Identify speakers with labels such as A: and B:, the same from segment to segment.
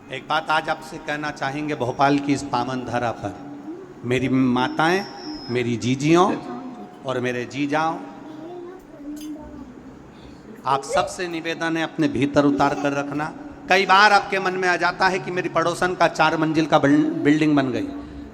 A: एक बात आज आपसे कहना चाहेंगे भोपाल की इस पावन धरा पर, मेरी माताएं, मेरी जीजियों और मेरे जीजाओं, आप सबसे निवेदन है अपने भीतर उतार कर रखना। कई बार आपके मन में आ जाता है कि मेरी पड़ोसन का 4 मंजिल का बिल्डिंग बन गई।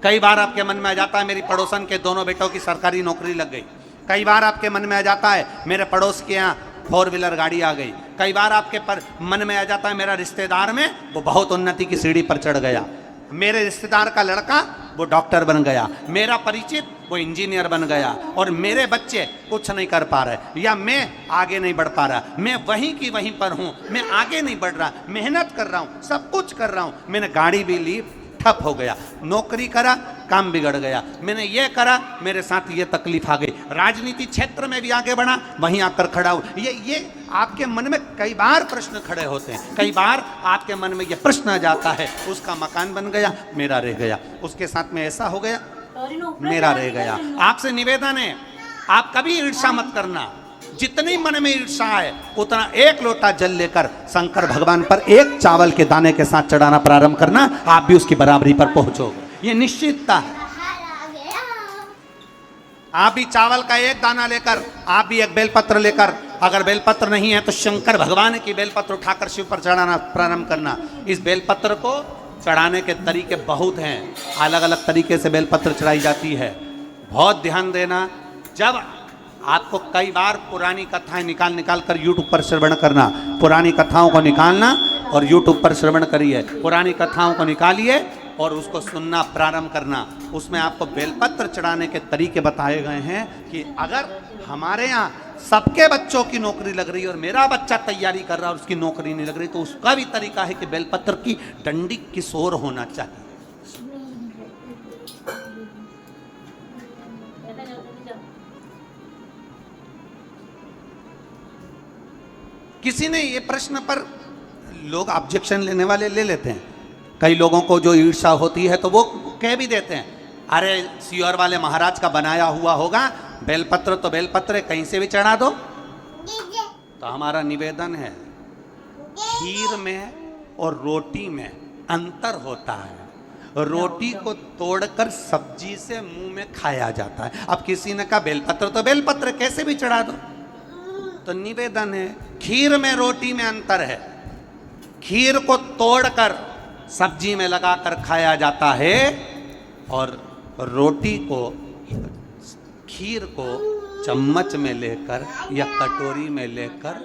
A: कई बार आपके मन में आ जाता है मेरी पड़ोसन के दोनों बेटों की सरकारी नौकरी लग गई। कई बार आपके मन में आ जाता है मेरे पड़ोस के यहाँ 4 व्हीलर गाड़ी आ गई। कई बार आपके मन में आ जाता है मेरा रिश्तेदार में वो बहुत उन्नति की सीढ़ी पर चढ़ गया, मेरे रिश्तेदार का लड़का वो डॉक्टर बन गया, मेरा परिचित वो इंजीनियर बन गया, और मेरे बच्चे कुछ नहीं कर पा रहे, या मैं आगे नहीं बढ़ पा रहा, मैं वहीं की वहीं पर हूँ, मैं आगे नहीं बढ़ रहा, मेहनत कर रहा हूँ, सब कुछ कर रहा हूँ, मैंने गाड़ी भी ली, ठप हो गया, नौकरी करा, काम बिगड़ गया, मैंने ये करा, मेरे साथ ये तकलीफ आ गई, राजनीति क्षेत्र में भी आगे बढ़ा, वहीं आकर खड़ा हूँ। ये आपके मन में कई बार प्रश्न खड़े होते हैं, कई बार आपके मन में ये प्रश्न आ जाता है, उसका मकान बन गया, मेरा रह गया, उसके साथ में ऐसा हो गया, मेरा रह गया। आपसे निवेदन है, आप कभी ईर्ष्या मत करना, जितनी मन में ईर्ष्या है उतना एक लोटा जल लेकर शंकर भगवान पर एक चावल के दाने के साथ चढ़ाना प्रारंभ करना, आप भी उसकी बराबरी पर पहुंचोगे, ये निश्चितता है। आप भी चावल का एक दाना लेकर, आप भी एक बेलपत्र लेकर, अगर बेलपत्र नहीं है तो शंकर भगवान की बेलपत्र उठाकर शिव पर चढ़ाना प्रारंभ करना। इस बेलपत्र को चढ़ाने के तरीके बहुत हैं, अलग अलग तरीके से बेलपत्र चढ़ाई जाती है, बहुत ध्यान देना। जब आपको कई बार पुरानी कथाएं निकाल कर यूट्यूब पर श्रवण करना, पुरानी कथाओं को निकालना और यूट्यूब पर श्रवण करिए, पुरानी कथाओं को निकालिए और उसको सुनना प्रारंभ करना। उसमें आपको बेलपत्र चढ़ाने के तरीके बताए गए हैं कि अगर हमारे यहाँ सबके बच्चों की नौकरी लग रही है और मेरा बच्चा तैयारी कर रहा है और उसकी नौकरी नहीं लग रही, तो उसका भी तरीका है कि बेलपत्र की डंडी किशोर होना चाहिए। किसी ने ये प्रश्न पर लोग ऑब्जेक्शन लेने वाले ले लेते हैं, कई लोगों को जो ईर्ष्या होती है तो वो कह भी देते हैं, अरे सियोर वाले महाराज का बनाया हुआ होगा, बेलपत्र तो बेलपत्र कहीं से भी चढ़ा दो। तो हमारा निवेदन है, खीर में और रोटी में अंतर होता है, रोटी को तोड़कर सब्जी से मुंह में खाया जाता है। अब किसी ने कहा बेलपत्र तो बेलपत्र कैसे भी चढ़ा दो, तो निवेदन है खीर में रोटी में अंतर है, खीर को तोड़कर सब्जी में लगाकर खाया जाता है और रोटी को, खीर को चम्मच में लेकर या कटोरी में लेकर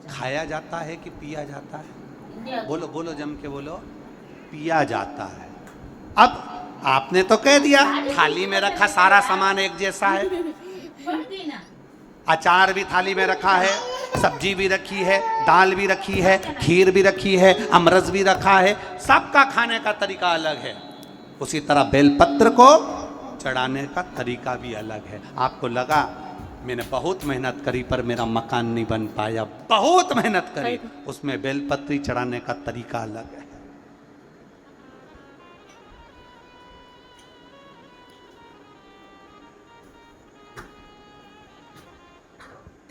A: खाया जाता है कि पिया जाता है? बोलो बोलो, जम के बोलो, पिया जाता है। अब आपने तो कह दिया थाली में रखा सारा सामान एक जैसा है, अचार भी थाली में रखा है, सब्जी भी रखी है, दाल भी रखी है, खीर भी रखी है, अमरस भी रखा है, सबका खाने का तरीका अलग है। उसी तरह बेलपत्र को चढ़ाने का तरीका भी अलग है। आपको लगा मैंने बहुत मेहनत करी पर मेरा मकान नहीं बन पाया, बहुत मेहनत करी, उसमें बेलपत्री चढ़ाने का तरीका अलग है।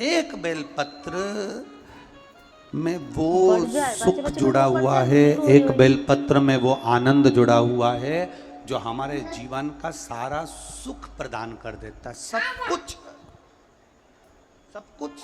A: एक बेलपत्र में वो सुख जुड़ा हुआ है, एक बेलपत्र में वो आनंद जुड़ा हुआ है जो हमारे जीवन का सारा सुख प्रदान कर देता है। सब कुछ